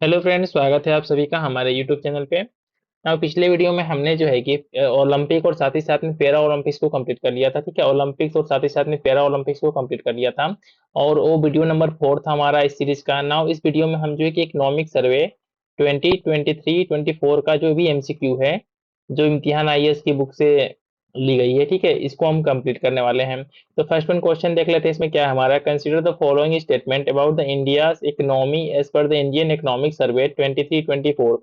Hello friends, स्वागत है आप सभी का हमारे यूट्यूब चैनल पे। अब पिछले वीडियो में हमने जो है कि ओलंपिक और साथ ही साथ में पैरा ओलंपिक्स को कंप्लीट कर लिया था। ठीक है, ओलंपिक्स और साथ ही साथ में पैरा ओलंपिक्स को कंप्लीट कर लिया था और वो वीडियो नंबर 4 था हमारा इस सीरीज का। नाउ इस वीडियो में हम जो है कि इकोनॉमिक सर्वे 2023-24 का जो भी एमसीक्यू है, जो इम्तिहान आईएएस की बुक से ली गई है, ठीक है, इसको हम कंप्लीट करने वाले हैं। तो फर्स्ट वन क्वेश्चन देख लेते हैं, इसमें क्या है हमारा। Consider the following statement about the India's economy as per the Indian economic survey 23-24।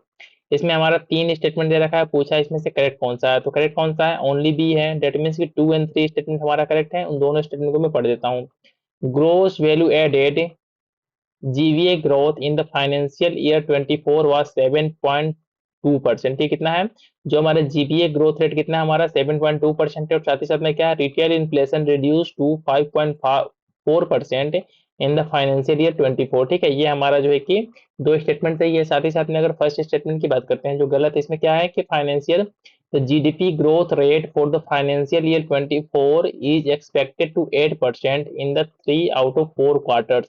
इसमें हमारा तीन स्टेटमेंट दे रखा है, पूछा इसमें से करेक्ट कौन सा है। तो करेक्ट कौन सा है, ओनली बी है। डेट मीन्स कि 2 एंड 3 स्टेटमेंट हमारा करेक्ट है। उन दोनों स्टेटमेंट को मैं पढ़ देता हूँ। Gross value added GVA growth in the financial year 24 was 7.2%। ठीक, कितना है जो हमारा जीबीए ग्रोथ रेट कितना है हमारा 7.2% है। और साथ ही साथ में क्या है, retail inflation reduce to 5.4% in the financial year 24। ठीक है, ये हमारा जो है कि दो स्टेटमेंट सही है। साथ ही साथ में अगर फर्स्ट स्टेटमेंट की बात करते हैं, जो गलत है इसमें क्या है कि financial the GDP growth rate for the financial year 24 is expected to 8% in the 3 out of 4 quarters,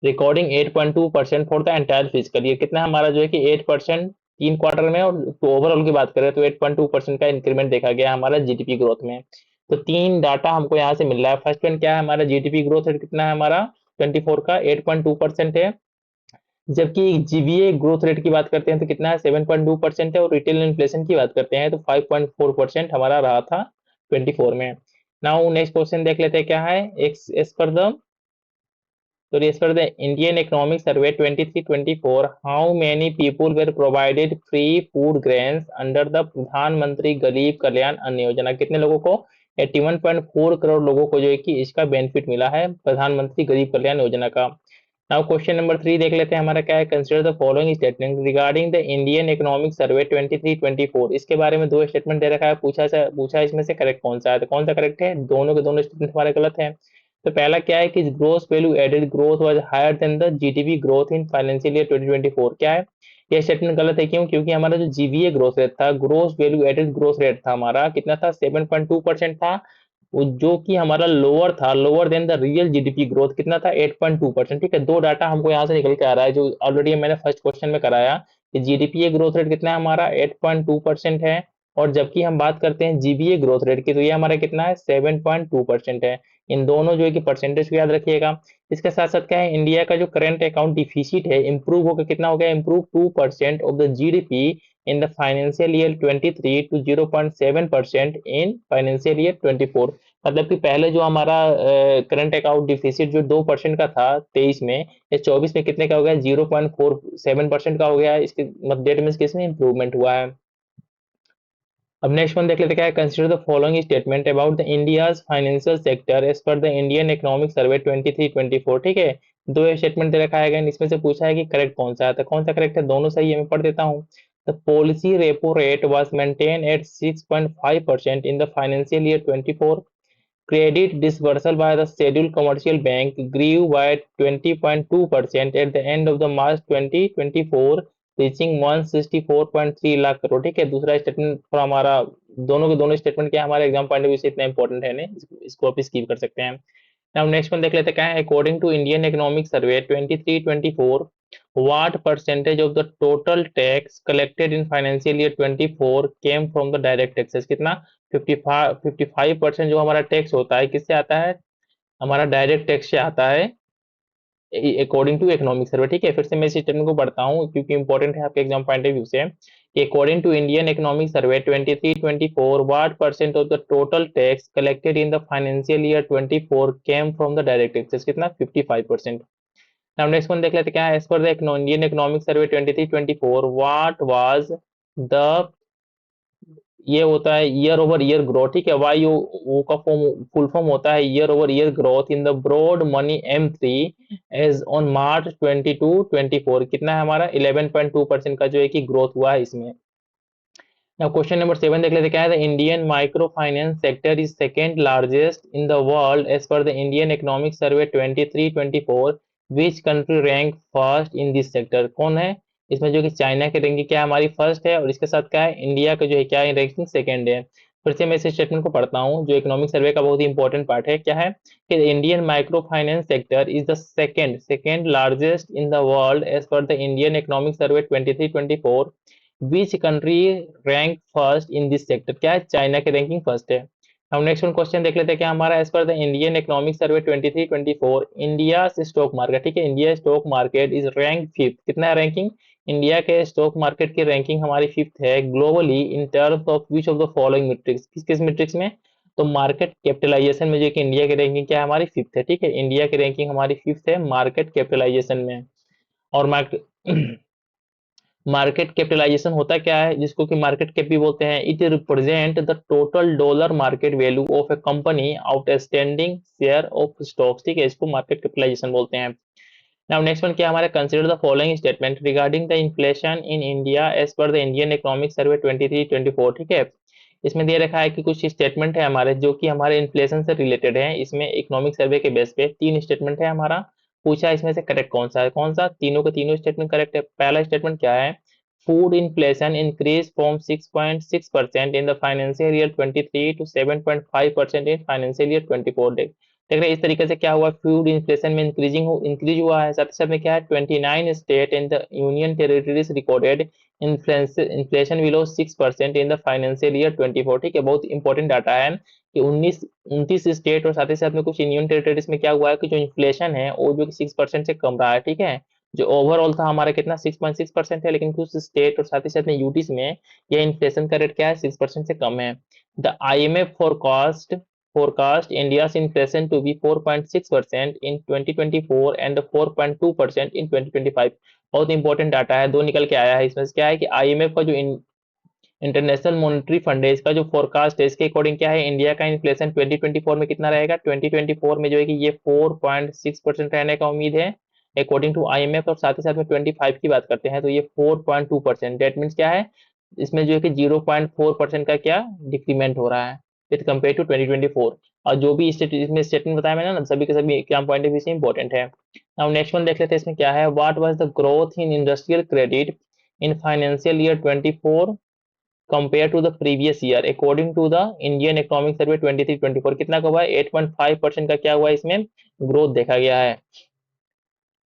recording 8.2% for the entire physical year. कितना हमारा जो है कि 8% 3 क्वार्टर में। और तो ओवरऑल की बात करें तो 8.2% का इंक्रीमेंट देखा गया हमारा जीडीपी ग्रोथ में। तो तीन डाटा हमको यहाँ से मिल रहा है। फर्स्ट वन क्या है हमारा, जीडीपी ग्रोथ रेट कितना है हमारा 24 का 8.2% है। जबकि जीबीए ग्रोथ रेट की बात करते हैं तो कितना है 7.2% है। और रिटेल इन्फ्लेशन की बात करते हैं तो 5.4% हमारा रहा था 24 में। नाउ नेक्स्ट क्वेश्चन देख लेते हैं क्या है। As per the So as per the Indian Economic Survey 23-24, how many people were provided free food grains under the प्रधान मंत्री गरीब कल्याण अन्न योजना। कितने लोगों को, 81.4 करोड़ लोगों को जो है कि इसका बेनिफिट मिला है प्रधानमंत्री गरीब कल्याण योजना का। नाउ क्वेश्चन नंबर 3 देख लेते हैं हमारा क्या है। Consider the following statement regarding the Indian economic survey 23-24। इसके बारे में दो स्टेटमेंट दे रखा है, पूछा इसमें से करेक्ट कौन सा है। तो कौन सा करेक्ट है, दोनों के दोनों स्टेटमेंट हमारे गलत है। तो पहला क्या है कि gross value added growth was higher than the GDP growth in financial year 2024। क्या है, यह स्टेटमेंट गलत है। क्यों, क्योंकि हमारा जो जीवीए ग्रोथ रेट था, gross value added growth rate था हमारा कितना था 7.2% था, जो कि हमारा लोअर था, lower than the real GDP growth कितना था 8.2%। ठीक है, दो डाटा हमको यहाँ से निकल के आ रहा है जो ऑलरेडी मैंने फर्स्ट क्वेश्चन में कराया कि जीडीपी ग्रोथ रेट कितना है हमारा 8.2% है। और जबकि हम बात करते हैं जीबीए ग्रोथ रेट की तो ये हमारा कितना है 7.2% है। इन दोनों जो है कि परसेंटेज को याद रखिएगा। इसके साथ साथ क्या है, इंडिया का जो करंट अकाउंट डिफिसिट है इंप्रूव होकर कितना हो गया, improve 2% of the GDP in the financial year 23 to 0.7% in financial year 24। मतलब कि पहले जो हमारा करंट अकाउंट डिफिसिट जो 2% का था 23 में, ये 24 में कितने का हो गया 0.47% का हो गया। इसके मतलब डेट में किसमें इंप्रूवमेंट हुआ है। अब नेक्स्ट वन देख लेते क्या है। Consider the following statement about the India's financial sector as per the Indian economic survey 23-24। ठीक है, दो स्टेटमेंट दे रखा है, इसमें से पूछा है कि करेक्ट कौन सा है। तो कौन सा करेक्ट है, दोनों सही है, मैं पढ़ देता हूँ। The policy repo rate was maintain at 6.5% in the financial year 24। Credit disbursal by the scheduled commercial bank grew by 20.2% at the end of the March 2024, reaching 164.3 lakh crore. ठीक है, दूसरा स्टेटमेंट थोड़ा हमारा, दोनों के दोनों स्टेटमेंट क्या है हमारे एग्जाम पॉइंट ऑफ व्यू से इतना इंपॉर्टेंट है नहीं, इसको आप स्किप कर सकते हैं। नाउ नेक्स्ट वन देख लेते हैं क्या है। According to Indian economic survey 23-24, what percentage of the total tax collected in financial year 24 came from the direct taxes। कितना, 55% जो हमारा टैक्स होता है किससे आता है, हमारा डायरेक्ट टैक्स से आता है अकॉर्डिंग टू इकोनॉमिक सर्वे। ठीक है, फिर से मैं इस स्टेटमेंट को पढ़ता हूँ क्योंकि इंपॉर्टेंट है आपके एग्जाम पॉइंट ऑफ व्यू से कि according to Indian economic survey 23-24, what percent of the total tax collected in the financial year 24 came from the direct taxes. कितना, 55%। नाउ नेक्स्ट वन देख लेते क्या है। As per the Indian economic survey 23-24, what was the, ये होता है year over year growth. ठीक है, वाई ओ का फॉर्म फुल फॉर्म होता है year over year growth in the broad money M3 as on March 22-24। कितना है हमारा 11.2% का जो है कि ग्रोथ हुआ है इसमें। नाउ क्वेश्चन नंबर 7 देख लेते क्या है। The Indian micro finance sector is second largest in the world as per the Indian economic survey 23-24, which country rank first in this sector. कौन है इसमें जो कि चाइना की रैंकिंग क्या है हमारी फर्स्ट है, और इसके साथ क्या है इंडिया का जो है क्या है रैंकिंग सेकेंड है। फिर से मैं इस स्टेटमेंट को पढ़ता हूँ जो इकोनॉमिक सर्वे का बहुत ही इंपॉर्टेंट पार्ट है। क्या है कि Indian micro finance sector is the second largest in the world as per the Indian economic survey 23-24। Which country rank first in this sector? क्या है, चाइना की रैंकिंग फर्स्ट है। हम नेक्स्ट वन क्वेश्चन देख लेते हैं क्या हमारा, as per the Indian economic survey 23-24 India stock market, ठीक है, India stock market is rank fifth. कितना है रैंकिंग? इंडिया के स्टॉक मार्केट की रैंकिंग हमारी फिफ्थ है globally in terms of which of the following metrics? किस किस मैट्रिक्स में? तो मार्केट कैपिटलाइजेशन में जो कि इंडिया की रैंकिंग क्या है, हमारी फिफ्थ है, ठीक है, इंडिया की रैंकिंग हमारी फिफ्थ है मार्केट कैपिटलाइजेशन में। और मार्केट मार्केट कैपिटलाइजेशन होता क्या है, जिसको कि मार्केट कैप भी बोलते हैं? It represent the total dollar market value of A company outstanding share of stocks, ठीक है, इसको मार्केट कैपिटलाइजेशन बोलते हैं। नाउ नेक्स्ट वन क्या हमारा, consider the following statement regarding the inflation in India as per the Indian economic survey 23-24, ठीक है। इसमें दे रखा है कि कुछ स्टेटमेंट है हमारे जो कि हमारे इन्फ्लेशन से रिलेटेड है। इसमें इकोनॉमिक सर्वे के बेस पे तीन स्टेटमेंट है हमारा, पूछा इसमें से करेक्ट कौन सा है, कौन सा, तीनों के तीनों स्टेटमेंट करेक्ट है। पहला स्टेटमेंट क्या है, food inflation increase from 6.6% in the financial year 23 to 7.5% in financial year 24। देख रहे हैं इस तरीके से क्या हुआ, फूड इन्फ्लेशन में इंक्रीज हुआ है। साथ ही साथ में क्या है, 29 state and the union territories recorded inflation below 6% in the financial year 24, ठीक है, बहुत इंपॉर्टेंट डाटा है कि 29 स्टेट और साथ ही साथ में कुछ यूनियन टेरिटरीज में क्या हुआ है कि जो इन्फ्लेशन है वो जो 6% से कम रहा है, ठीक है। जो ओवरऑल था हमारा कितना 6.6% है, लेकिन कुछ स्टेट और साथ ही साथ में यूटीज में यह इन्फ्लेशन का रेट क्या है, 6% से कम है। The IMF forecast India's inflation to be 4.6% in 2024 and 4.2% in 2025। बहुत इंपॉर्टेंट डाटा है, दो निकल के आया है। इसमें से क्या है कि IMF का जो इंटरनेशनल मॉनेटरी फंड है, इसका जो फोरकास्ट है, इसके अकॉर्डिंग क्या है, इंडिया का इन्फ्लेशन 2024 में कितना रहेगा, 2024 में जो है कि ये 4.6% रहने का उम्मीद है अकॉर्डिंग टू IMF। और साथ ही साथ में 25 की बात करते हैं तो ये 4.2%। डेट मीन्स क्या है, इसमें जो है कि 0.4% का क्या डिक्रीमेंट हो रहा है विथ कम्पेयर टू 2024। और जो भी इसमें स्टेटमेंट बताया मैंने ना, सभी के सभी एग्जाम पॉइंट ऑफ व्यू से इंपॉर्टेंट है। अब नेक्स्ट वन देख लेते हैं, इसमें क्या है, what was the growth in industrial credit in financial year 24 compare to the previous year according to the Indian economic survey 23-24। कितना का हुआ है, 8.5% का क्या हुआ है, इसमें ग्रोथ देखा गया है।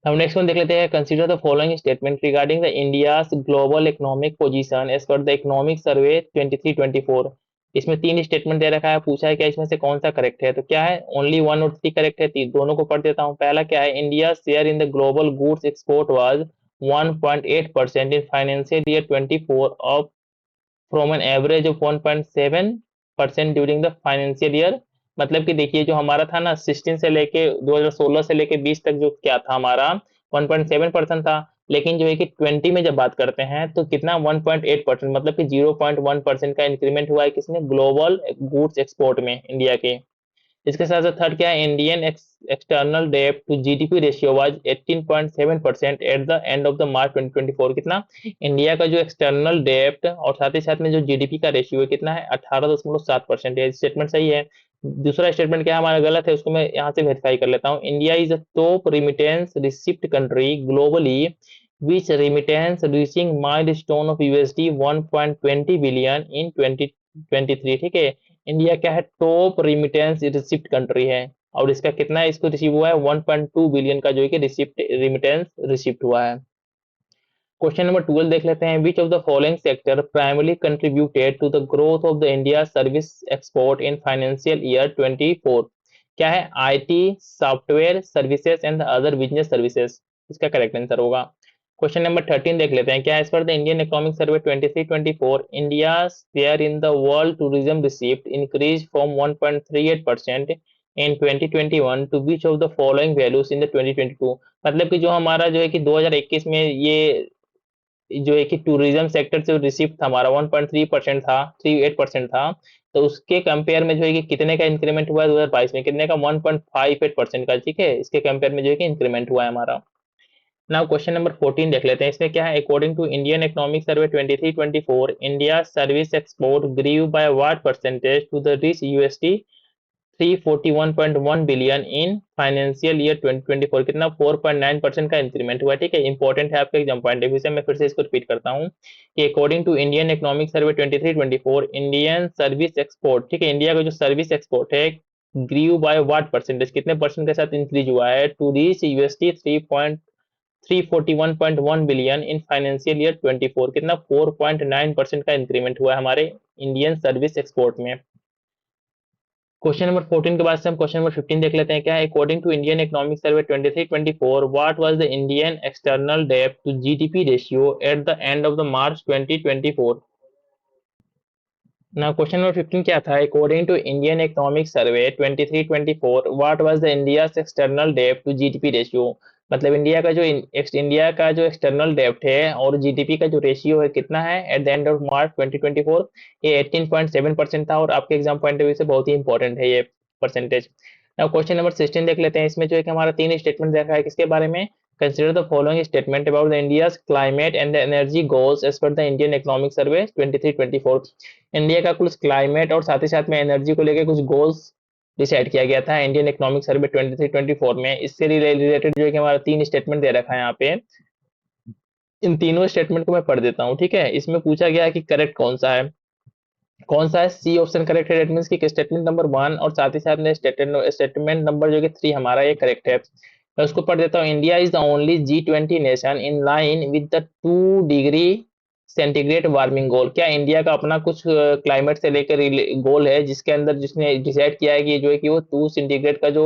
हम नेक्स्ट वन देख लेते हैं, consider the following statement regarding the India's global economic position as per the economic survey 23-24। इसमें तीन स्टेटमेंट दे रखा है, पूछा है क्या इसमें से कौन सा करेक्ट है, तो क्या है, ओनली वन और थ्री करेक्ट है, दोनों को पढ़ देता हूँ। पहला क्या है, India share in the global goods export was 1.8% in financial year 24 of from an average of 1.7% during the financial year. मतलब कि देखिए जो हमारा था ना 16 से लेके 2016 से लेके 20 तक जो क्या था हमारा 1.7% था, लेकिन जो है कि 20 में जब बात करते हैं तो कितना 1.8%, मतलब कि 0.1% का इंक्रीमेंट हुआ है किसमें, ग्लोबल गुड्स एक्सपोर्ट में इंडिया के। इसके साथ साथ थर्ड क्या है, Indian external debt to GDP ratio was 18.7% at the end of the March 2024। कितना, इंडिया का जो एक्सटर्नल डेट और साथ ही साथ में जो जीडीपी का रेशियो है कितना है, 18.7%। ये स्टेटमेंट सही है। दूसरा स्टेटमेंट क्या हमारा गलत है, उसको मैं यहाँ से वेरीफाई कर लेता हूँ। India is a top remittance receipt country globally which remittance reaching milestone of USD 1.20 billion in 2023, ठीक है। इंडिया क्या है, टॉप रिमिटेंस रिसिप्ट कंट्री है, और इसका कितना है, इसको रिसीव हुआ है 1.2 बिलियन का जो है कि रिसिप्ट रिमिटेंस रिसिप्ट हुआ है। क्वेश्चन नंबर 12 देख लेते हैं, which of the following sector primarily contributed to the growth of the India service export in financial year 24। क्या है, IT, software services and other business services, इसका करेक्ट आंसर होगा। Question number 13 देख लेते हैं, क्या as per the Indian economic survey 23-24 India share in the world tourism receipt increase from 1.38% in 2021 to which of the following values in the 2022। मतलब कि जो हमारा जो है कि 2021 में ये जो है कि टूरिज्म सेक्टर से रिसीप्ट था हमारा 1.3% था, 38% था, तो उसके कंपेयर में जो है कि कितने का इंक्रीमेंट हुआ है 2022 में, कितने का, 1.58% का, ठीक है, इसके कंपेयर में जो है कि इंक्रीमेंट हुआ है हमारा। नाउ क्वेश्चन नंबर 14 देख लेते हैं, इसमें क्या है, according to Indian economic survey 23-24 India service export grew by what percentage to the reach USD 341.1 billion in financial year 2024, कितना 4.9% का इंक्रीमेंट हुआ। ठीक है, इंपॉर्टेंट है आपके एग्जाम पॉइंट ऑफ व्यू से। मैं फिर से इसको रिपीट करता हूँ कि according to Indian economic survey 23-24, Indian service export, ठीक है, इंडिया का जो सर्विस एक्सपोर्ट है, ग्रीव बाय व्हाट परसेंटेज, कितने परसेंट के साथ इंक्रीज हुआ है, to reach USD 341.1 billion in financial year 24, कितना 4.9% का इंक्रीमेंट हुआ है हमारे इंडियन सर्विस एक्सपोर्ट में। क्वेश्चन नंबर 14 के बाद से हम क्वेश्चन नंबर 15 देख लेते हैं क्या है। According to Indian economic survey 23-24, what was the Indian external डेब्ट to GDP ratio at the end of the March 2024। Now question number 15 क्या था? According to Indian Economic Survey 23-24, what was the India's external debt to GDP ratio? मतलब India का जो external डेब्ट है और GDP का जो रेशियो है कितना है eight the end of March 2024, ये 18.7% था और आपके एग्जाम पॉइंट ऑफ व्यू से बहुत ही इंपॉर्टेंट है ये परसेंटेज। नाउ क्वेश्चन नंबर 16 देख लेते हैं। इसमें जो है कि हमारा 3 स्टेटमेंट देखा है, किसके बारे में? Consider the following statement about the India's climate and the energy goals as per the Indian Economic Survey 23-24। India का कुछ क्लाइमेट और साथ ही साथ में एनर्जी को लेकर कुछ गोल्स डिसाइड किया गया था इंडियन इकोनॉमिक सर्वे 23-24 में। इससे रिलेटेड जो है कि हमारा 3 स्टेटमेंट दे रखा है यहाँ पे। इन तीनों स्टेटमेंट को मैं पढ़ देता हूँ, ठीक है। इसमें पूछा गया है कि करेक्ट कौन सा है, सी ऑप्शन करेक्ट है, डेट मींस कि स्टेटमेंट नंबर 1 और साथ ही साथ में स्टेटमेंट नंबर जो कि 3 हमारा ये करेक्ट है। मैं उसको पढ़ देता हूँ। India is the only G20 nation in line with the 2 degree centigrade warming goal. क्या इंडिया का अपना कुछ क्लाइमेट से लेकर गोल है जिसके अंदर जिसने डिसाइड किया है कि जो है कि वो 2 सेंटीग्रेड का जो,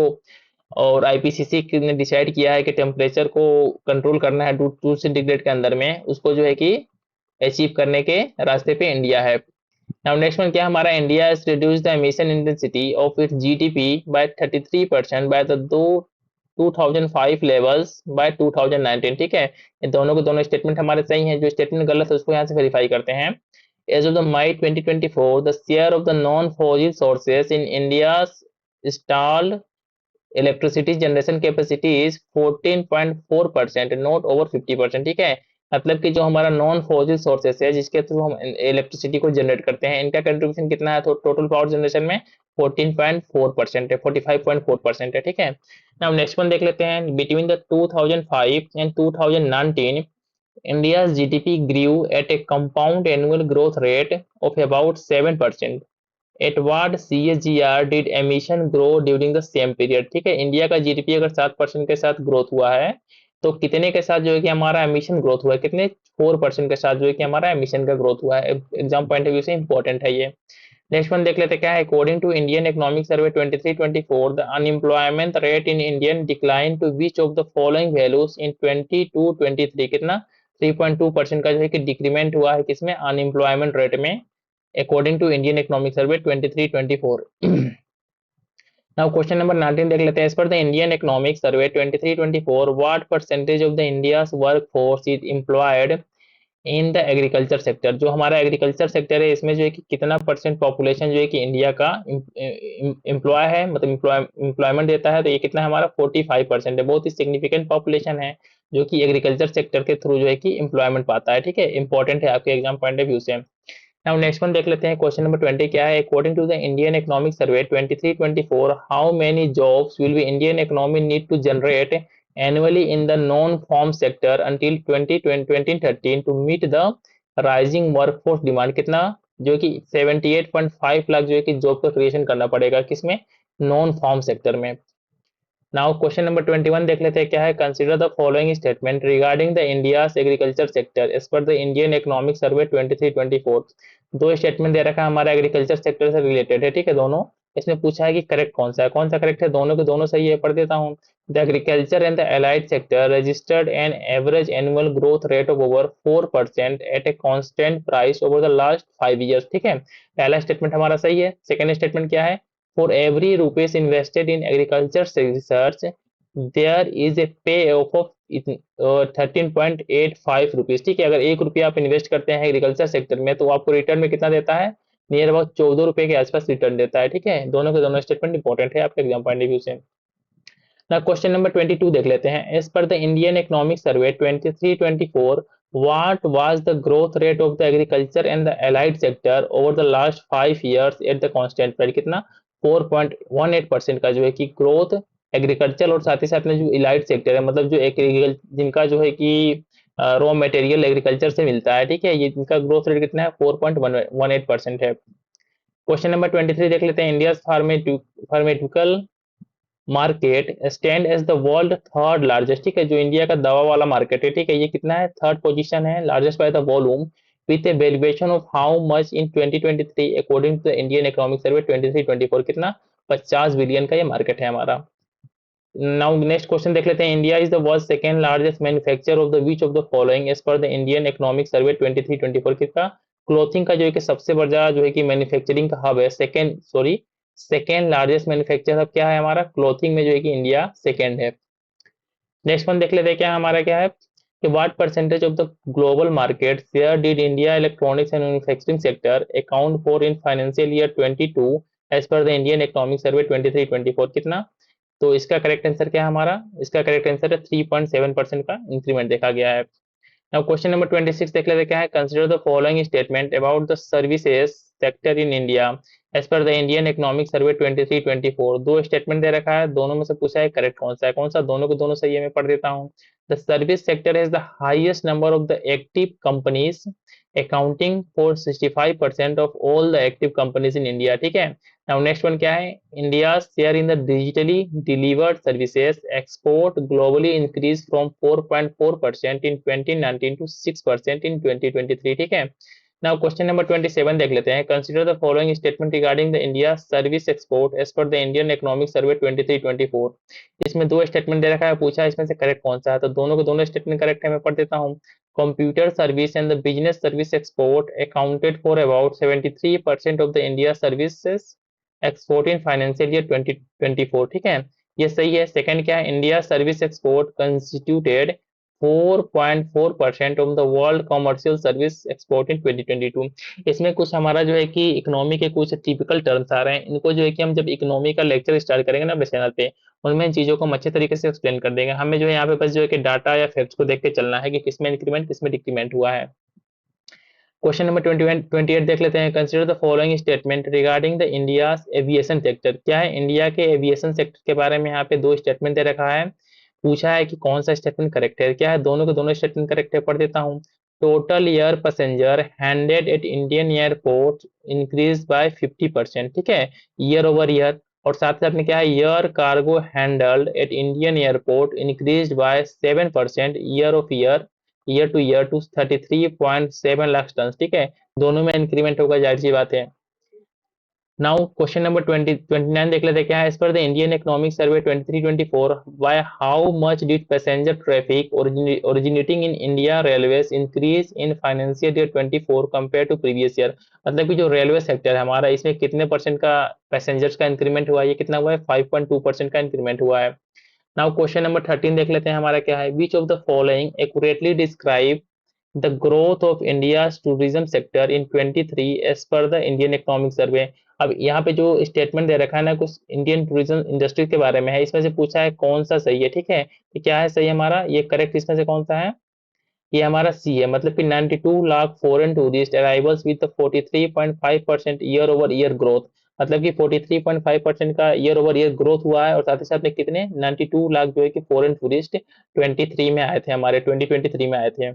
और आईपीसीसी ने डिसाइड किया है कि टेम्परेचर को कंट्रोल करना है 2 सेंटीग्रेड के अंदर में, उसको जो है कि अचीव करने के रास्ते पे इंडिया है। नाउ नेक्स्ट वन क्या हमारा? India has reduced the emission intensity of its GDP by 33% by the 2005 levels by 2019। ठीक है, ये दोनों के दोनों स्टेटमेंट हमारे सही हैं। जो स्टेटमेंट गलत है उसको यहाँ से वेरीफाई करते हैं। As of the May 2024, the share of the non-fossil sources in India's installed electricity generation capacity is 14.4%, not over 50%। ठीक है, मतलब कि जो हमारा नॉन फॉसिल सोर्सेस है जिसके थ्रू हम इलेक्ट्रिसिटी को जनरेट करते हैं, इनका कंट्रीब्यूशन कितना है तो टोटल पावर जनरेशन में 14.4% है, 45.4% है। ठीक है, नाउ नेक्स्ट वन देख लेते हैं। Between the 2005 and 2019, India's GDP grew at a compound annual growth rate of about 7%. At what CAGR did emission grow during the same period? ठीक है, इंडिया का जीडीपी अगर 7% के साथ ग्रोथ हुआ है तो कितने के साथ जो है कि हमारा एमिशन ग्रोथ हुआ है, कितने 4% के साथ जो है कि हमारा एमिशन का ग्रोथ हुआ है। एग्जाम पॉइंट ऑफ व्यू से इंपॉर्टेंट है ये। नेक्स्ट वन देख लेते हैं क्या है। According to Indian economic survey 23-24, the unemployment rate in Indian decline to which of the following values in 22-23, कितना 3.2% का जो है कि डिक्रीमेंट हुआ है किसमें? अनएम्प्लॉयमेंट रेट में, according to Indian economic survey 23-24। Now question number 19 देख लेते हैं। As per the Indian economic survey 23-24, what percentage of the India's work force is employed in the agriculture sector? जो हमारा एग्रीकल्चर सेक्टर है इसमें जो है कि कितना परसेंट पॉपुलेशन जो है कि इंडिया का एम्प्लॉय है, मतलब एम्प्लॉयमेंट देता है, तो ये कितना हमारा 45% है। बहुत ही सिग्निफिकेंट पॉपुलेशन है जो कि एग्रीकल्चर सेक्टर के थ्रू जो है कि एम्प्लॉयमेंट पाता है। ठीक है, इंपॉर्टेंट है आपके एग्जाम पॉइंट ऑफ व्यू से। नाउ नेक्स्ट वन देख लेते हैं। क्वेश्चन नंबर 20 क्या है। According to the Indian economic survey 23-24, how many jobs will be Indian economy need to generate annually in the non farm sector until 2013 to meet the rising workforce demand? कितना जो कि 78.5 लाख जो है कि job का creation करना पड़ेगा किसमें? नॉन फॉर्म सेक्टर में। नाउ क्वेश्चन नंबर 21 देख लेते हैं क्या है। Consider the following statement regarding the India's agriculture sector as per the Indian economic survey 23-24। दो स्टेटमेंट दे रखा है हमारा एग्रीकल्चर सेक्टर से रिलेटेड है। ठीक है, दोनों इसमें पूछा है कि करेक्ट कौन सा है, कौन सा करेक्ट है? दोनों के दोनों सही है, पढ़ देता हूँ। The agriculture and the allied sector registered an average annual growth rate of over 4% at a constant price over the last 5 years. ठीक है, पहला स्टेटमेंट हमारा सही है। सेकंड स्टेटमेंट क्या है? For every rupees invested in agriculture research, there is a payoff of 13.85 rupees. ठीक है, अगर 1 रुपया आप इन्वेस्ट करते हैं एग्रीकल्चर सेक्टर में तो आपको रिटर्न में कितना देता है? नियर अबाउट 14 रुपए के आसपास रिटर्न देता है। ठीक है, दोनों के दोनों स्टेटमेंट इंपॉर्टेंट है आपके एग्जाम पॉइंट ऑफ व्यू से। ना क्वेश्चन नंबर 22 देख लेते हैं। As per the Indian economic survey 23-24, what was the growth rate of the agriculture and the allied sector over the last 5 years at the constant price? कितना 4.18% का जो है कि ग्रोथ एग्रीकल्चर और साथ ही साथ में जो इलाइट सेक्टर है, मतलब जो एक जिनका जो है कि रॉ मटेरियल एग्रीकल्चर से मिलता है, ठीक है, ये इनका ग्रोथ रेट कितना है, 4.18% है। क्वेश्चन नंबर 23 देख लेते हैं। India pharmaceutical market stand as the world third largest, ठीक है, जो इंडिया का दवा वाला मार्केट है, ठीक है, ये कितना है, थर्ड पोजीशन है, largest by the volume, with a valuation of how much in 2023 according to the Indian economic survey 23-24, कितना, 50 बिलियन का ये मार्केट है हमारा। नाउ नेक्स्ट क्वेश्चन देख लेते हैं। India is the world second largest manufacturer of the which of the following as per the Indian economic survey 23-24, किसका, clothing का जो है कि सबसे बड़ा जो है कि मैन्युफैक्चरिंग का हब है, सेकेंड लार्जेस्ट मैन्युफैक्चर हब क्या है हमारा, क्लोथिंग में जो है कि इंडिया सेकेंड है। नेक्स्ट वन देख लेते हैं, क्या हमारा क्या है कि what percentage of the global market share did India electronics and manufacturing sector account for in financial year 22 as per the Indian economic survey 23-24, कितना। तो इसका करेक्ट आंसर क्या है हमारा, इसका करेक्ट आंसर है 3.7% का इंक्रीमेंट देखा गया है। नाउ क्वेश्चन नंबर 26 देख लेते हैं, क्या है, consider the following statement about the services sector in India as per the Indian economic survey 23-24। दो स्टेटमेंट दे रखा है, दोनों में से पूछा है करेक्ट कौन सा है, कौन सा, दोनों को दोनों सही है, मैं पढ़ देता हूँ। The service sector has the highest number of the active companies accounting for 65% of all the active companies in India, ठीक है। नाउ नेक्स्ट वन क्या है, India share in the digitally delivered services export globally increase from 4.4% in 2019 to 6% in 2023, ठीक है। Now question number 27 देख लेते हैं। Consider the following statement regarding the India service export as per the Indian economic survey 23-24। इसमें दो statement दे रखा है, पूछा है इसमें से करेक्ट कौन सा है, तो दोनों के दोनों स्टेटमेंट करेक्ट है, मैं पढ़ देता हूँ। Computer service and the business service export accounted for about 73% of the India services export in financial year 2024, ठीक है, ये सही है। सेकंड क्या है, India service export constituted 4.4% of the world commercial service export इन 2022। इसमें कुछ हमारा जो है कि इकोनॉमी के कुछ टिपिकल टर्म्स आ रहे हैं, इनको जो है कि हम जब इकोनॉमी का लेक्चर स्टार्ट करेंगे ना अपने चैनल पे, उनमें इन चीजों को हम अच्छे तरीके से एक्सप्लेन कर देंगे। हमें जो है यहाँ पे बस जो है कि डाटा या फैक्ट्स को देख के चलना है कि किसमें इंक्रीमेंट किसमें डिक्रीमेंट हुआ है। क्वेश्चन नंबर 28 देख लेते हैं। Consider the following statement regarding the India aviation sector, क्या है, इंडिया के एविएशन सेक्टर के बारे में यहाँ पे दो स्टेटमेंट दे रखा है, पूछा है कि कौन सा स्टेटमेंट करेक्ट है, क्या है, दोनों के दोनों स्टेटमेंट करेक्ट है, पढ़ देता हूँ। Total air passenger handed at Indian airport increase by 50%, ठीक है, ईयर ओवर ईयर। और साथ साथ में क्या है, air cargo handled at Indian airport increase by 7% year of year to 33.7 lakh ton, ठीक है, दोनों में इंक्रीमेंट होगा, जाहिर सी बात है। नाउ क्वेश्चन नंबर 29 देख लेते हैं, क्या है, as per the Indian economic survey 23-24 by how much did passenger traffic originating in India railways increase in financial year 24 compare to previous year. मतलब कि जो रेलवे सेक्टर है हमारा, इसमें कितने परसेंट का पैसेंजर्स का इंक्रीमेंट हुआ है, ये कितना हुआ है, 5.2% का इंक्रीमेंट हुआ है। नाउ क्वेश्चन नंबर 13 देख लेते हैं, हमारा क्या है, which of the following accurately describe the growth of India tourism sector in 23 as per the Indian economic survey. अब यहाँ पे जो स्टेटमेंट दे रखा है ना, कुछ इंडियन टूरिज्म इंडस्ट्री के बारे में है, इसमें से पूछा है कौन सा सही है, ठीक है, तो क्या है सही हमारा, ये करेक्ट इसमें से कौन सा है, ये हमारा सी है, मतलब कि 92 lakh foreign tourist arrivals with 43.5% year over year growth, मतलब कि 43.5% का ईयर ओवर ईयर ग्रोथ हुआ है, और साथ ही साथ में कितने 92 लाख जो है कि फॉरेन टूरिस्ट 23 में आए थे, हमारे 2023 में आए थे।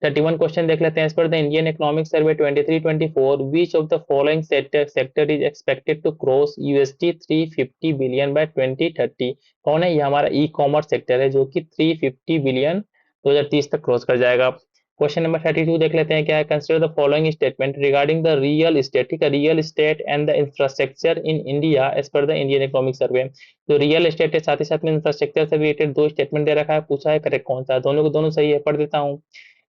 31 क्वेश्चन देख लेते हैं। As per the Indian economic survey 23-24 which of the following sector is expected to cross USD 350 billion by 2030। कौन है, ये हमारा ई कॉमर्स सेक्टर है जो कि 350 बिलियन 2030 तक क्रॉस कर जाएगा। क्वेश्चन नंबर 32 देख लेते हैं, क्या है, consider the following statement regarding the real estate, ठीक है, real estate and the infrastructure in India as per the Indian economic survey. जो रियल एस्टेट है साथ ही साथ में इंफ्रास्ट्रक्चर से रिलेटेड दो स्टेटमेंट दे रखा है, पूछा है करेक्ट कौन सा है, दोनों को दोनों सही है, पढ़ देता हूँ।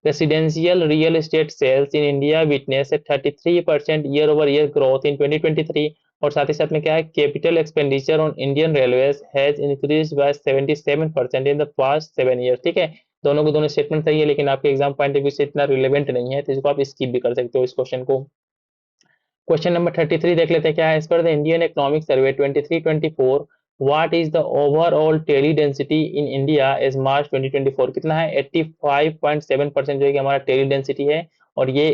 Residential real estate sales in India witnessed a 33% year-over-year growth in 2023। और साथ ही साथ में क्या है, capital expenditure on Indian railways has increase by 77% in the past 7 year, ठीक है, दोनों को दोनों स्टेटमेंट सही है, लेकिन आपके एग्जाम पॉइंट ऑफ व्यू से इतना रिलेवेंट नहीं है, तो इसको आप स्किप भी कर सकते हो इस क्वेश्चन को। क्वेश्चन नंबर 33 देख लेते हैं, क्या है, as per the Indian economic survey 23-24 what is the overall tele density in India as March 2024, कितना है, 85.7% जो है कि हमारा टेली डेंसिटी है, और ये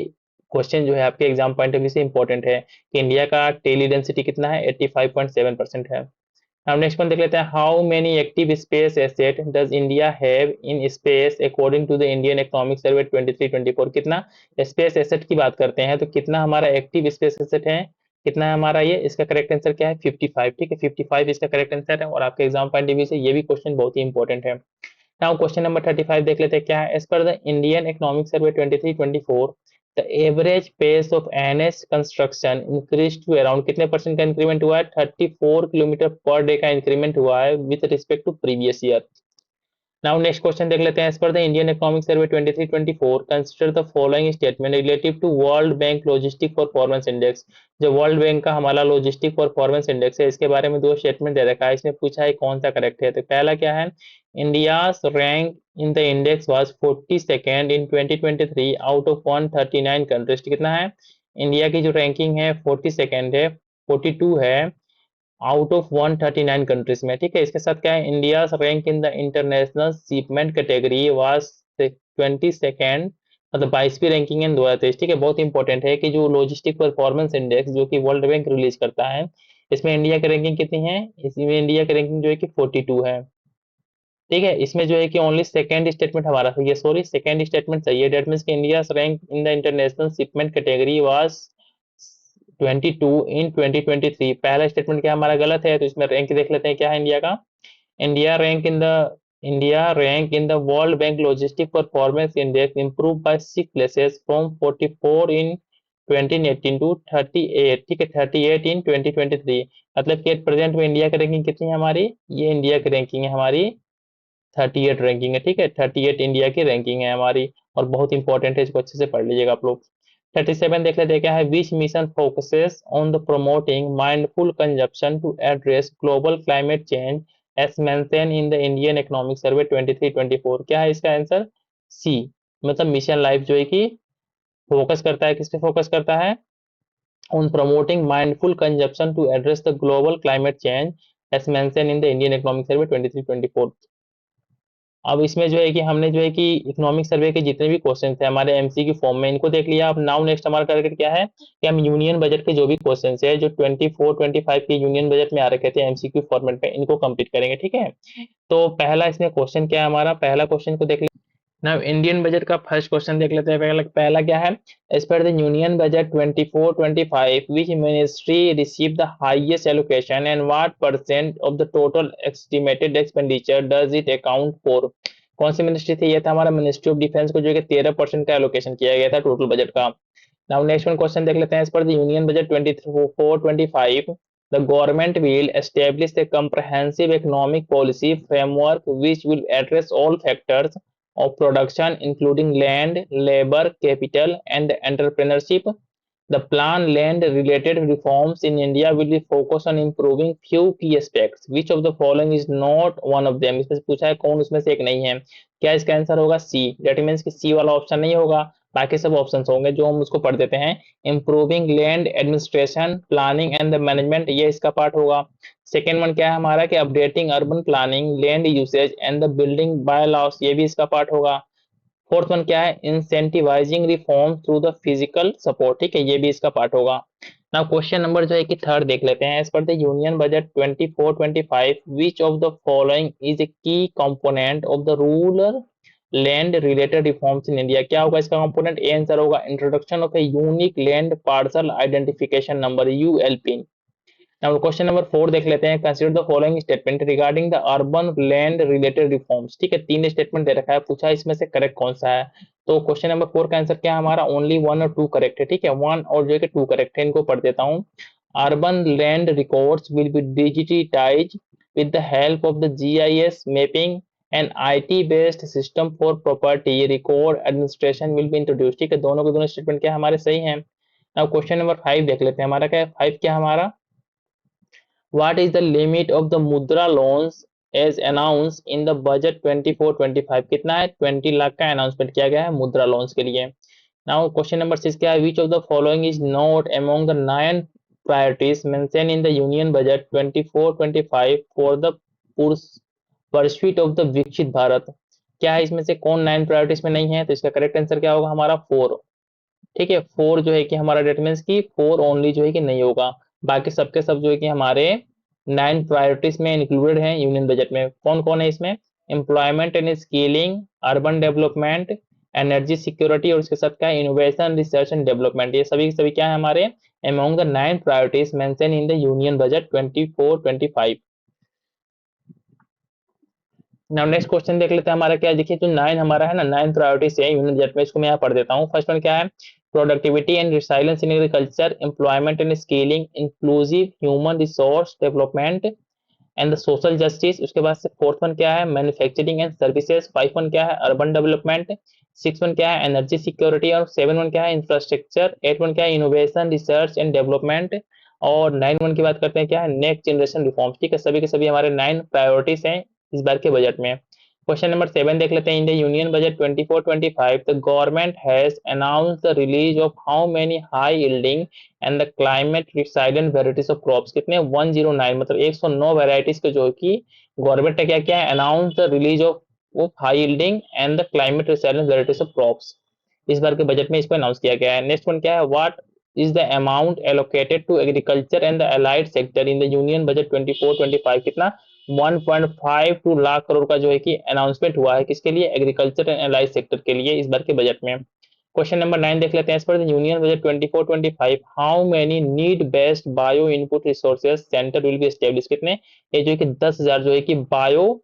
क्वेश्चन जो है आपके एग्जाम पॉइंट ऑफ व्यू से इंपॉर्टेंट है कि इंडिया का टेली डेंसिटी कितना है, 85.7% है। अब नेक्स्ट वन देख लेते हैं, how many active space asset does India have in space according to the Indian economic survey 23-24। कितना स्पेस एसेट की बात करते हैं तो कितना हमारा एक्टिव स्पेस एसेट है, कितना है हमारा ये, इसका करेक्ट आंसर क्या है, 55। ठीक है, 55 इसका करेक्ट आंसर है और आपके एग्जाम पॉइंट ऑफ व्यू से ये भी क्वेश्चन बहुत ही इंपॉर्टेंट है। नाउ क्वेश्चन नंबर 35 देख लेते हैं क्या है, as per the Indian economic survey 23-24 the average pace of NH construction increase to around, कितने परसेंट का इंक्रीमेंट हुआ है, 34 किलोमीटर पर डे का इंक्रीमेंट हुआ है with respect to previous year. Now next question देख लेते हैं, as per the Indian economic survey 23-24 consider the following statement relative to world bank logistic performance index. जो वर्ल्ड बैंक का हमारा logistic performance index है इसके बारे में दो स्टेटमेंट दे रखा है, इसमें पूछा है कौन सा करेक्ट है। तो पहला क्या है, India's rank in the index was 42nd in 2023 out of 139 countries. कितना है, इंडिया की जो रैंकिंग है 42nd है, 42 है आउट ऑफ 139 कंट्रीज में। ठीक है, इसके साथ क्या है, India rank in the international shipment category was 22nd, मतलब 22वीं रैंकिंग इन 2023। ठीक है, बहुत इंपॉर्टेंट है कि जो लॉजिस्टिक परफॉर्मेंस इंडेक्स जो कि वर्ल्ड बैंक रिलीज करता है इसमें इंडिया की रैंकिंग कितनी है, इसमें इंडिया की रैंकिंग जो है कि 42 है। ठीक है, इसमें जो है कि ओनली सेकंड स्टेटमेंट हमारा सही है, सॉरी सेकंड स्टेटमेंट सही है, डेट मींस कि India rank in the international shipment category was 22 इन 2023। पहला स्टेटमेंट क्या हमारा गलत है, तो इसमें रैंक देख लेते हैं क्या है इंडिया का। India rank in the India rank in the world bank logistic performance index improve by 6 places from 44 in 2018 to 38। ठीक है, 38 इन 2023, मतलब कि एट प्रेजेंट में इंडिया की रैंकिंग कितनी है हमारी, ये इंडिया की रैंकिंग है हमारी 38 रैंकिंग है। ठीक है, 38 इंडिया की रैंकिंग है हमारी और बहुत इंपॉर्टेंट है, इसको अच्छे से पढ़ लीजिएगा आप लोग। 37 देख लेते हैं क्या है, which mission focuses on the promoting mindful consumption to address global climate change as mention in the Indian economic survey 23-24। क्या है इसका आंसर, सी, मतलब मिशन लाइफ जो है कि फोकस करता है, किस पे फोकस करता है, on promoting mindful consumption to address the global climate change as mention in the Indian economic survey 23-24। अब इसमें जो है कि हमने जो है कि इकोनॉमिक सर्वे के जितने भी क्वेश्चन थे हमारे एमसीक्यू फॉर्म में इनको देख लिया। अब नाउ नेक्स्ट हमारा टारगेट क्या है कि हम यूनियन बजट के जो भी क्वेश्चन है जो 24-25 के यूनियन बजट में आ रखे थे एमसीक्यू फॉर्मेट में, इनको कंप्लीट करेंगे। ठीक है, तो पहला इसमें क्वेश्चन क्या है, हमारा पहला क्वेश्चन को देख ना, इंडियन बजट का फर्स्ट क्वेश्चन देख लेते हैं। पहला पहला क्या है, as per the union budget 24-25 which ministry receive the highest allocation and what percent of the total estimated expenditure does it account for. कौन सी मिनिस्ट्री थी, ये था हमारा मिनिस्ट्री ऑफ डिफेंस को, जो कि 13% का एलोकेशन किया गया था टोटल बजट का। नाउ नेक्स्ट वन क्वेश्चन देख लेते हैं, as per the union budget 24-25 the government will establish a comprehensive economic policy framework which will address all factors of production including land, labor, capital and entrepreneurship. The plan land related reforms in India will be focused on improving few key aspects. Which of the following is not one of them? इसमें से पूछा है कौन उसमें से एक नहीं है, क्या इसका आंसर होगा, सी। डेट मीन्स कि सी वाला ऑप्शन नहीं होगा, बाकी सब ऑप्शंस होंगे जो हम उसको पढ़ देते हैं। Improving land administration planning and the management, ये इसका पार्ट होगा। सेकेंड वन क्या है हमारा कि updating urban planning land usage and the building by loss, ये भी इसका पार्ट होगा। फोर्थ वन क्या है, incentivising reform through the physical support, ठीक है, ये भी इसका पार्ट होगा। नाउ क्वेश्चन नंबर जो है कि थर्ड देख लेते हैं, as per the union budget 24-25 which of the following is a key component of the rural land related reforms in India. क्या होगा इसका कंपोनेंट, ए आंसर होगा introduction of a unique land parcel identification number, ULP. Now question number 4 देख लेते हैं, consider the following statement regarding the urban land related reforms. ठीक है, तीन स्टेटमेंट दे रखा है, पूछा इसमें से करेक्ट कौन सा है। तो क्वेश्चन नंबर 4 का आंसर क्या है हमारा, ओनली 1 और 2 करेक्ट है। ठीक है, 1 और जो है कि 2 करेक्ट है, इनको पढ़ देता हूँ। Urban land records will be digitise with the help of the GIS mapping and IT based system for property record administration will be introduce. ठीक है, दोनों के दोनों स्टेटमेंट क्या हमारे सही हैं। नाउ क्वेश्चन नंबर 5 देख लेते हैं, हमारा क्या है 5 क्या हमारा, what is the limit of the mudra loans as announced in the budget 24-25। कितना है, 20 लाख का अनाउंसमेंट किया गया है मुद्रा लोन्स के लिए। नाउ क्वेश्चन नंबर 6 क्या है, which of the following is not among the 9 priorities mentioned in the union budget 24-25 for the pursuit of the विकसित भारत। क्या है इसमें से कौन 9 प्रायोरिटीज में नहीं है, तो इसका करेक्ट आंसर क्या होगा हमारा 4। ठीक है। 4 जो है कि हमारा डेट मीन्स की 4 ओनली जो है कि नहीं होगा, बाकी सबके सब जो है कि हमारे 9 प्रायोरिटीज में इंक्लूडेड हैं यूनियन बजट में। कौन कौन है इसमें? Employment and skilling, urban development, energy security और उसके साथ क्या है? Innovation research and development. ये सभी के सभी क्या है हमारे among the 9 priorities mention in the union budget 24-25। Now next question देख लेते हैं हमारा क्या है। देखिए जो 9 हमारा है ना, 9 प्रायोरिटीज है यूनियन बजट में, इसको मैं यहाँ पढ़ देता हूँ। फर्स्ट वन क्या है? Productivity and resilience in agriculture, employment and skilling, inclusive human resource development and the social justice. उसके बाद से फोर्थ वन क्या है? Manufacturing and services. 5 वन क्या है? Urban development. 6 वन क्या है? Energy security. और 7 वन क्या है? इंफ्रास्ट्रक्चर। 8 वन क्या है? Innovation research and development. और 9 वन की बात करते हैं क्या है? Next generation reforms. ठीक है, सभी के सभी हमारे 9 प्रायोरिटीज हैं इस बार के बजट में। क्वेश्चन नंबर 7 देख लेते हैं। इन the union budget 24-25 the government has announced the release of how many high yielding and the climate resilient varieties of crops. कितने? 109, मतलब 109 वेराइटीज के जो कि गवर्नमेंट ने क्या किया है? Announce the release of high yielding and the climate resilient varieties of crops. इस बार के बजट में इसको अनाउंस किया गया है। नेक्स्ट वन क्या है? What is the amount allocated to agriculture and the allied sector in the union budget 24-25। कितना? 1.52 लाख करोड़ का जो है कि अनाउंसमेंट हुआ है, किसके लिए? एग्रीकल्चर एंड अलाइड सेक्टर के लिए इस बार के बजट में। क्वेश्चन नंबर 9 देख लेते हैं। As per the union budget 24-25 how many need based bio input resources centre will be establish. कितने? ये जो है कि 10,000 जो है कि बायो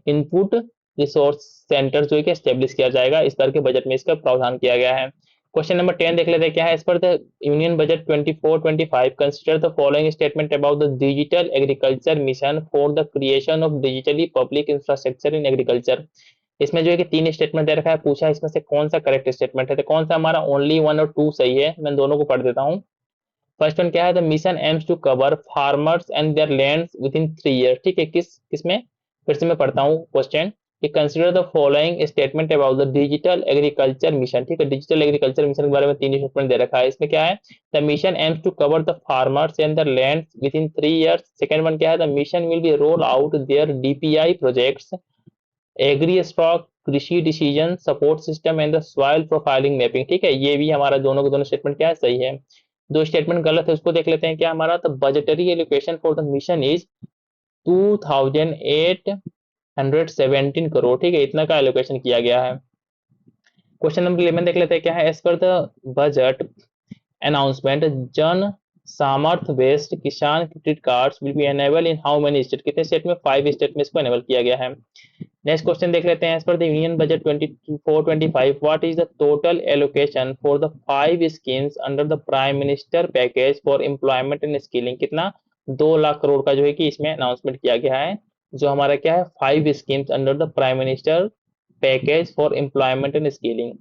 इनपुट रिसोर्स सेंटर जो है कि एस्टेब्लिश किया जाएगा, इस बार के बजट में इसका प्रावधान किया गया है। क्वेश्चन नंबर 10 देख लेते हैं क्या है। As per the union budget 24-25 consider the following statement about the digital agriculture mission for the creation of digitally public infrastructure in agriculture. इसमें जो है कि 3 स्टेटमेंट दे रखा है, पूछा है इसमें से कौन सा करेक्ट स्टेटमेंट है, तो कौन सा हमारा ओनली 1 और 2 सही है। मैं दोनों को पढ़ देता हूँ। फर्स्ट वन क्या है? The mission aims to cover farmers and their lands within 3 year. ठीक है, किसमें? फिर से मैं पढ़ता हूँ क्वेश्चन कि consider the following statement about the digital agriculture mission. ठीक है, डिजिटल एग्रीकल्चर मिशन के बारे में 3 स्टेटमेंट दे रखा है। इसमें क्या है? The mission aims to cover the farmers and their lands within 3 years. Second one क्या है? The mission will be roll out their DPI projects, agri stock, Krishi decision support system and the soil profiling mapping. ठीक है, ये भी हमारा दोनों के दोनों स्टेटमेंट क्या है? सही है। दो स्टेटमेंट गलत है, उसको देख लेते हैं। क्या हमारा? The budgetary allocation for the mission is 2817 crore. ठीक है, इतना का एलोकेशन किया गया है। क्वेश्चन नंबर 11 देख लेते हैं क्या है। As per the budget announcement जन सामर्थ्य बेस्ड किसान credit cards will be enable in how many state. कितने स्टेट में? 5 स्टेट में इसको एनेबल किया गया है। नेक्स्ट क्वेश्चन देख लेते हैं। As per the union budget 24-25 what is the total allocation for the 5 schemes under the prime minister package for employment and skilling. कितना? 2 लाख करोड़ का जो है कि इसमें अनाउंसमेंट किया गया है, जो हमारा क्या है? 5 schemes under the prime minister package for employment and skilling.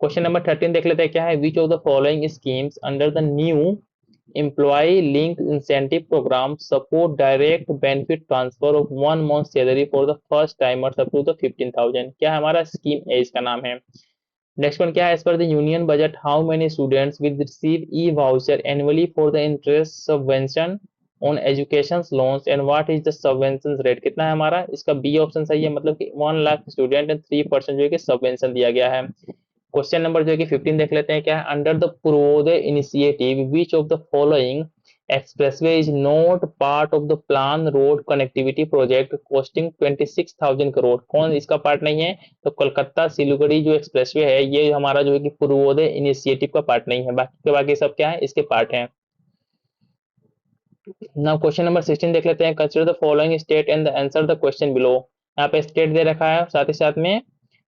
Question number 13 देख लेते हैं क्या है। Which of the following schemes under the new employee linked incentive program support direct benefit transfer of 1 month salary for the first timers up to the 15,000। क्या हमारा scheme है? इसका नाम है। नेक्स्ट वन क्या है? As per the union budget how many students will receive e voucher annually for the interest subvention on education loans and what is the subvention rate. कितना है हमारा? इसका बी ऑप्शन सही है, मतलब कि 1 लाख स्टूडेंट एंड 3% जो है कि सबवेंशन दिया गया है। क्वेश्चन नंबर जो है कि 15 देख लेते हैं क्या है। Under the Purvodaya initiative which of the following expressway is not part of the plan road connectivity project costing 26,000 crore. कौन इसका पार्ट नहीं है? तो कोलकाता सिलीगुड़ी जो एक्सप्रेसवे है, ये हमारा जो है कि पूर्वोदय इनिशिएटिव का पार्ट नहीं है, बाकी के बाकी सब क्या है? इसके पार्ट है। नाउ क्वेश्चन नंबर 16 देख लेते हैं। Consider the following state and answer the question below. यहाँ पे स्टेट दे रखा है, साथ ही साथ में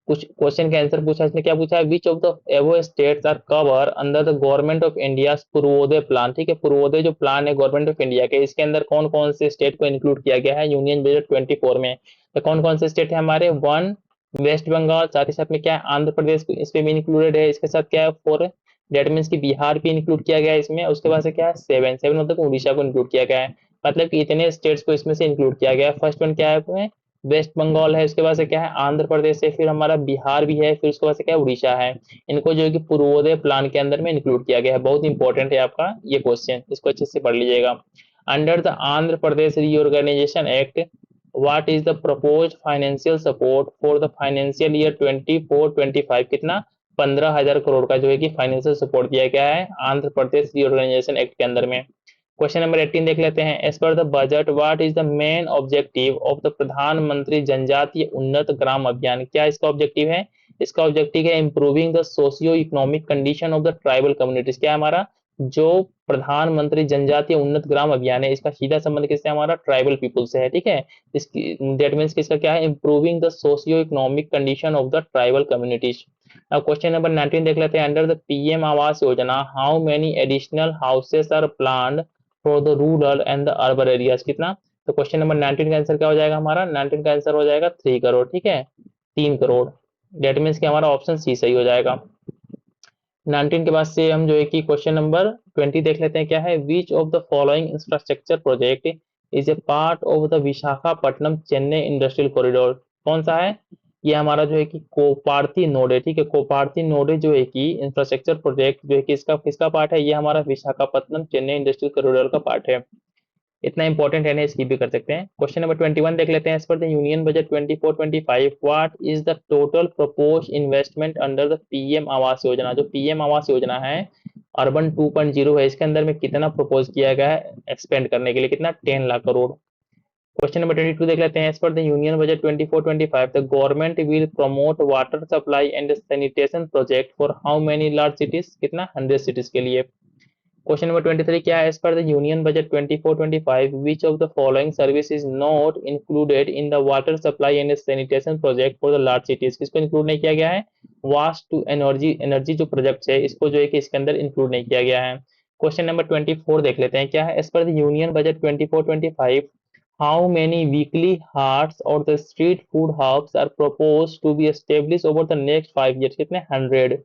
कुछ क्वेश्चन का आंसर पूछा। इसने क्या पूछा है? Which of the above states are cover under the government of India Purvodaya plan. ठीक है, पूर्वोदय जो प्लान है गवर्नमेंट ऑफ इंडिया के, इसके अंदर कौन कौन से स्टेट को इंक्लूड किया गया है यूनियन बजट 24 में। तो कौन कौन से स्टेट है हमारे? 1 वेस्ट बंगाल, साथ ही साथ में क्या है? आंध्र प्रदेश इसमें भी इंक्लूडेड है। इसके साथ क्या है? 4 डेट मीन्स की बिहार भी इंक्लूड किया गया है इसमें। उसके बाद से क्या है? 7 मतलब उड़ीसा को इंक्लूड किया गया है। मतलब कि इतने स्टेट्स को इसमें से इंक्लूड किया गया है। फर्स्ट वन क्या है? वेस्ट बंगाल है, उसके बाद से क्या है? आंध्र प्रदेश है, फिर हमारा बिहार भी है, फिर उसके बाद से क्या है? उड़ीसा है। इनको जो है कि पूर्वोदय प्लान के अंदर में इंक्लूड किया गया है। बहुत इंपॉर्टेंट है आपका ये क्वेश्चन, इसको अच्छे से पढ़ लीजिएगा। Under the Andhra Pradesh reorganisation act what is the proposed financial support for the financial year 24-25। कितना? 15,000 करोड़ का जो है कि फाइनेंशियल सपोर्ट दिया गया है आंध्र प्रदेश रीऑर्गेनाइजेशन एक्ट के अंदर में। क्वेश्चन नंबर 18 देख लेते हैं। As per the budget what is the main objective of the Pradhanmantri Janjatiya उन्नत ग्राम अभियान? क्या इसका ऑब्जेक्टिव है? इसका ऑब्जेक्टिव है improving the socio economic condition of the tribal communities. क्या है हमारा जो प्रधानमंत्री जनजातीय उन्नत ग्राम अभियान है, इसका सीधा संबंध किससे? हमारा ट्राइबल पीपुल से है, ठीक है। इसकी दैट मीन्स किसका क्या है? Improving the socio economic condition of the tribal communities. अब क्वेश्चन नंबर 19 देख लेते हैं। Under the PM Awas Yojana how many additional houses are planned for the rural and the urban areas? कितना? तो क्वेश्चन नंबर 19 का आंसर क्या हो जाएगा हमारा? 19 का आंसर हो जाएगा 3 करोड़, ठीक है, 3 करोड़। डेट मीन्स कि हमारा ऑप्शन सी सही हो जाएगा। 19 के बाद से हम जो है कि क्वेश्चन नंबर 20 देख लेते हैं। क्या है? Which of the following infrastructure project is a part of the Visakhapatnam Chennai industrial corridor? कौन सा है? ये हमारा जो है कि कोपार्थी नोड है, ठीक है। कोपार्थी नोड जो है कि इंफ्रास्ट्रक्चर प्रोजेक्ट जो है कि इसका किसका पार्ट है? ये हमारा विशाखापट्टनम चेन्नई इंडस्ट्रियल कॉरिडोर का पार्ट है। इतना इंपॉर्टेंट है ना, स्किप भी कर सकते हैं। क्वेश्चन नंबर 21 देख लेते हैं। As per the union budget 24-25 what is the total propose investment under the PM Awas Yojana? जो पीएम आवास योजना है अर्बन 2.0 है, इसके अंदर में कितना प्रपोज किया गया है एक्सपेंड करने के लिए? कितना? 10 लाख करोड़। क्वेश्चन नंबर 22 देख लेते हैं। As per the union budget 24-25 the government will promote water supply and sanitation project for how many large cities? कितना? 100 सिटीज के लिए। क्वेश्चन नंबर 23 क्या है? As per the union budget 24-25 which of the following service is not included in the water supply and sanitation project for the large cities? किसको include नहीं किया गया है? वास्ट टू एनर्जी एनर्जी जो project है इसको जो है कि इसके अंदर इंक्लूड नहीं किया गया है। क्वेश्चन नंबर 24 देख लेते हैं। क्या है? As per the union budget 24-25 how many weekly hearts और the street food hubs are proposed to be established over the next 5 years? कितने? 100।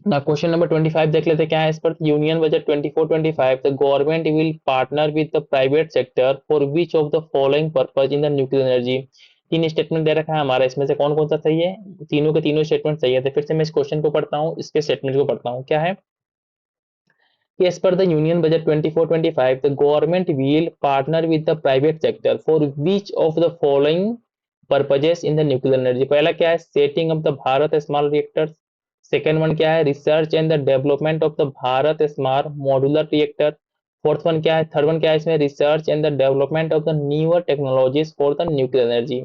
ना क्वेश्चन नंबर 25 देख लेते हैं। क्या है? इस पर union budget 24-25 the government will partner with the private sector for which of the following purpose in the nuclear energy? तीन स्टेटमेंट दे रखा है हमारा, इसमें से कौन कौन सा सही है? तीनों के तीनों स्टेटमेंट सही है। तो फिर से मैं इस क्वेश्चन को पढ़ता हूँ, इसके स्टेटमेंट को पढ़ता हूँ। क्या है? As per the Union Budget 24-25, the government will partner with the private sector for which of the following purposes in the nuclear energy? पहला क्या है? Setting up the Bharat small reactors. Second one क्या है? Research and the development of the Bharat smart modular reactor. Fourth one क्या है? Third one क्या है इसमें? Research and the development of the newer technologies for the nuclear energy.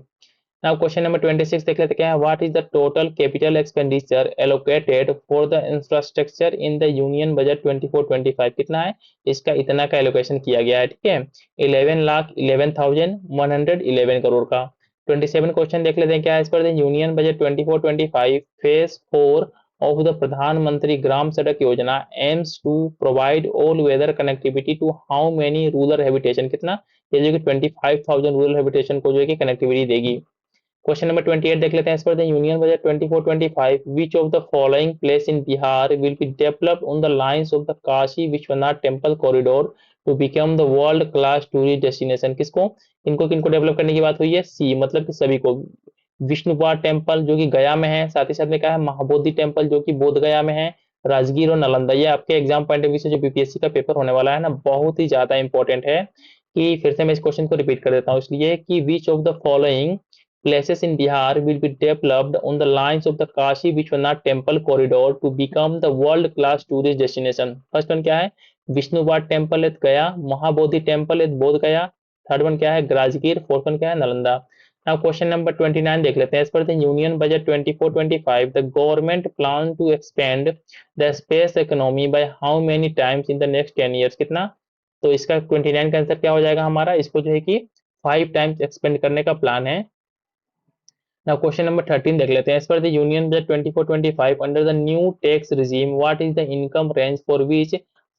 Now question number 26 देख लेते हैं। What is the total capital expenditure allocated for the infrastructure in the union budget 24-25? कितना है? इसका इतना का एलोकेशन किया गया है, ठीक है, 11,11,111 करोड़ का। 27 क्वेश्चन देख लेते हैं। क्या है? इस पर the union budget 24-25 phase 4 of the प्रधानमंत्री ग्राम सड़क योजना aims to provide all weather connectivity to how many rural habitation? कितना? ये जो कि 25,000 रूरल हैबिटेशन को जो है कि कनेक्टिविटी देगी। क्वेश्चन नंबर 28 देख लेते हैं। As per the union budget 24-25 which of the following place in Bihar will be developed on the lines of the Kashi Vishwanath temple corridor to become the world class tourist destination? किसको किनको किनको develop करने की बात हुई है? सी मतलब कि सभी को। विष्णुपाद टेम्पल जो कि गया में है, साथ ही साथ में क्या है? महाबोधि टेम्पल जो कि बोध गया में है, राजगीर और नालंदा। ये आपके एग्जाम पॉइंट ऑफ व्यू से जो बीपीएससी का पेपर होने वाला है ना, बहुत ही ज्यादा इंपॉर्टेंट है। कि फिर से मैं इस क्वेश्चन को रिपीट कर देता हूँ इसलिए कि विच of the following places in Bihar will be developed on the lines of the Kashi Vishwanath Temple corridor to become the world class tourist destination? First one क्या है? विष्णुपाद टेम्पल एट गया, Mahabodhi temple at बोध गया, third one क्या है? Rajgir, fourth one क्या है? Nalanda. Now question number 29 देख लेते हैं। As per the Union Budget 24-25, the government plan to expand the space economy by how many times in the next 10 years? कितना? तो इसका 29 का आंसर क्या हो जाएगा हमारा? इसको जो है कि 5 टाइम्स एक्सपेंड करने का प्लान है। Now question number 13 देख लेते हैं। As per the Union Budget 24-25 under the new tax regime, what is the income range for which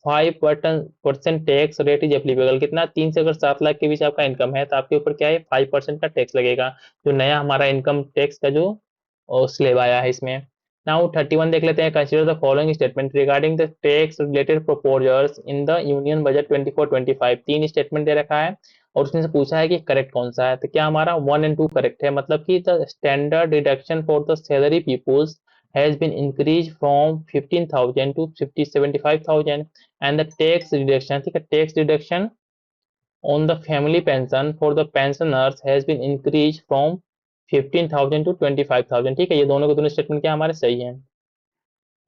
5% tax rate is applicable? कितना? 3 से अगर 7 लाख के बीच आपका इनकम है तो आपके ऊपर क्या है? 5% का टैक्स लगेगा। जो नया हमारा इनकम टैक्स का जो स्लेब आया है इसमें। नाउ 31 देख लेते हैं। Consider the following statement regarding the tax related proposals in the union budget 24-25। तीन स्टेटमेंट दे रखा है और उसमें से पूछा है कि करेक्ट कौन सा है। तो क्या हमारा 1 और 2 करेक्ट है? मतलब कि the standard deduction for the salary peoples has been increased from 15,000 to 75,000 and the tax reduction, ठीक है, tax reduction on the family pension for the pensioners has been increased from 15,000 to 25,000, ठीक है, ये दोनों के दोनों स्टेटमेंट क्या हमारे सही हैं।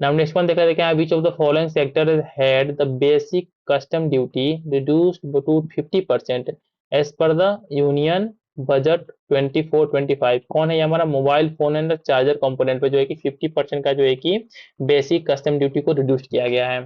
नाउ नेक्स्ट वन देख लेते हैं क्या, which of the following sector had the basic custom duty reduced to 50% as per the union budget 24-25। कौन है ये हमारा, mobile phone and charger component पे जो है कि 50% का जो है कि बेसिक कस्टम ड्यूटी को रिड्यूस किया गया है।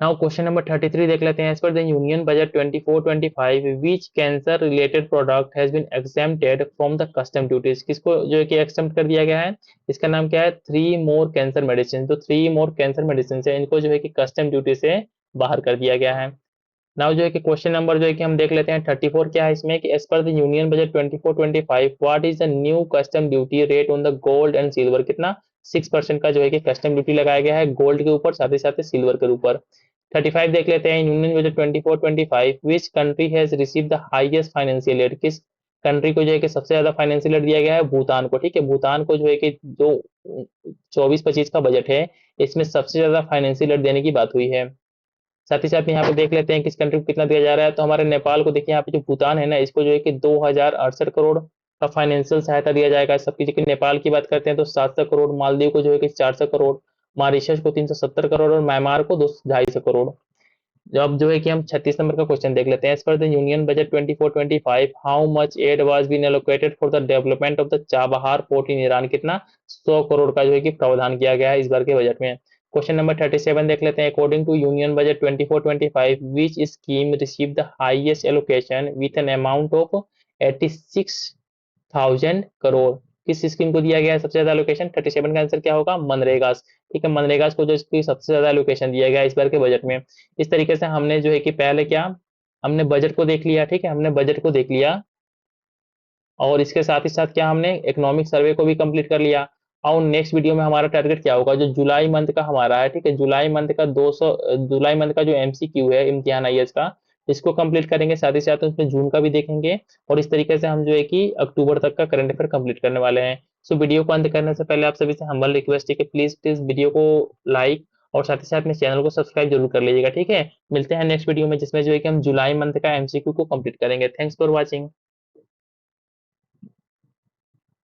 नाउ क्वेश्चन नंबर 33 देख लेते हैं, as per the union budget 24-25 which cancer related product has been exempted from the custom duties, किसको जो है कि एग्जेम्प्ट कर दिया गया है, इसका नाम क्या है, 3 मोर कैंसर मेडिसिन। तो 3 मोर कैंसर मेडिसिन है, इनको जो है कि कस्टम ड्यूटी से बाहर कर दिया गया है। नाउ जो है कि क्वेश्चन नंबर जो है कि हम देख लेते हैं 34 क्या है इसमें, कि as per the union budget 24-25 what is the new custom duty rate on the gold and silver, कितना, 6% का जो है कि कस्टम ड्यूटी लगाया गया है गोल्ड के ऊपर, साथ ही साथ सिल्वर के ऊपर। 35 देख लेते हैं, union budget 24-25 which country has receive the highest financial aid, किस कंट्री को जो है कि सबसे ज्यादा फाइनेंशियल एड दिया गया है, भूटान को, ठीक है, भूटान को जो है कि जो 24-25 का बजट है इसमें सबसे ज्यादा फाइनेंशियल एड देने की बात हुई है। साथ ही साथ यहाँ पे देख लेते हैं किस कंट्री को कितना दिया जा रहा है, तो हमारे नेपाल को देखिए, यहाँ पे जो भूटान है ना, इसको जो है कि 2068 करोड़ का फाइनेंशियल सहायता दिया जाएगा सबकी, लेकिन नेपाल की बात करते हैं तो 700 करोड़, मालदीव को जो है कि 400 करोड़, मॉरिशस को 370 करोड़ और म्यांमार को 250 करोड़। अब जो है कि हम 36 नंबर का क्वेश्चन देख लेते हैं, as per the union budget 24-25 how much aid was been allocated for the development of the Chabahar port in Iran, कितना, 100 करोड़ का जो है कि प्रावधान किया गया है इस बार के बजट में। क्वेश्चन नंबर 37 देख लेते हैं, according to union budget 24-25 which scheme receive the highest allocation with an amount of 86,000 crore, किस स्कीम को दिया गया है सबसे ज्यादा एलोकेशन, 37 का आंसर क्या होगा, मनरेगा, ठीक है, मनरेगा को जो इसकी सबसे ज्यादा एलोकेशन दिया गया है इस बार के बजट में। इस तरीके से हमने जो है कि पहले क्या, हमने बजट को देख लिया, ठीक है, हमने बजट को देख लिया और इसके साथ ही साथ क्या, हमने इकोनॉमिक सर्वे को भी कंप्लीट कर लिया। और नेक्स्ट वीडियो में हमारा टारगेट क्या होगा, जो जुलाई मंथ का हमारा है, ठीक है, जुलाई मंथ का जो एमसीक्यू है इम्तिहान आईएएस का, इसको कंप्लीट करेंगे, साथ ही साथ उसमें जून का भी देखेंगे और इस तरीके से हम जो है कि अक्टूबर तक का करंट अफेयर कंप्लीट करने वाले हैं। सो वीडियो को अंत करने से पहले आप सभी से हम्बल रिक्वेस्ट है कि प्लीज प्लीज वीडियो को लाइक और साथ ही साथ में चैनल को सब्सक्राइब जरूर कर लीजिएगा, ठीक है। मिलते हैं नेक्स्ट वीडियो में जिसमें जो है कि हम जुलाई मंथ का एमसीक्यू को कंप्लीट करेंगे। Thanks for watching.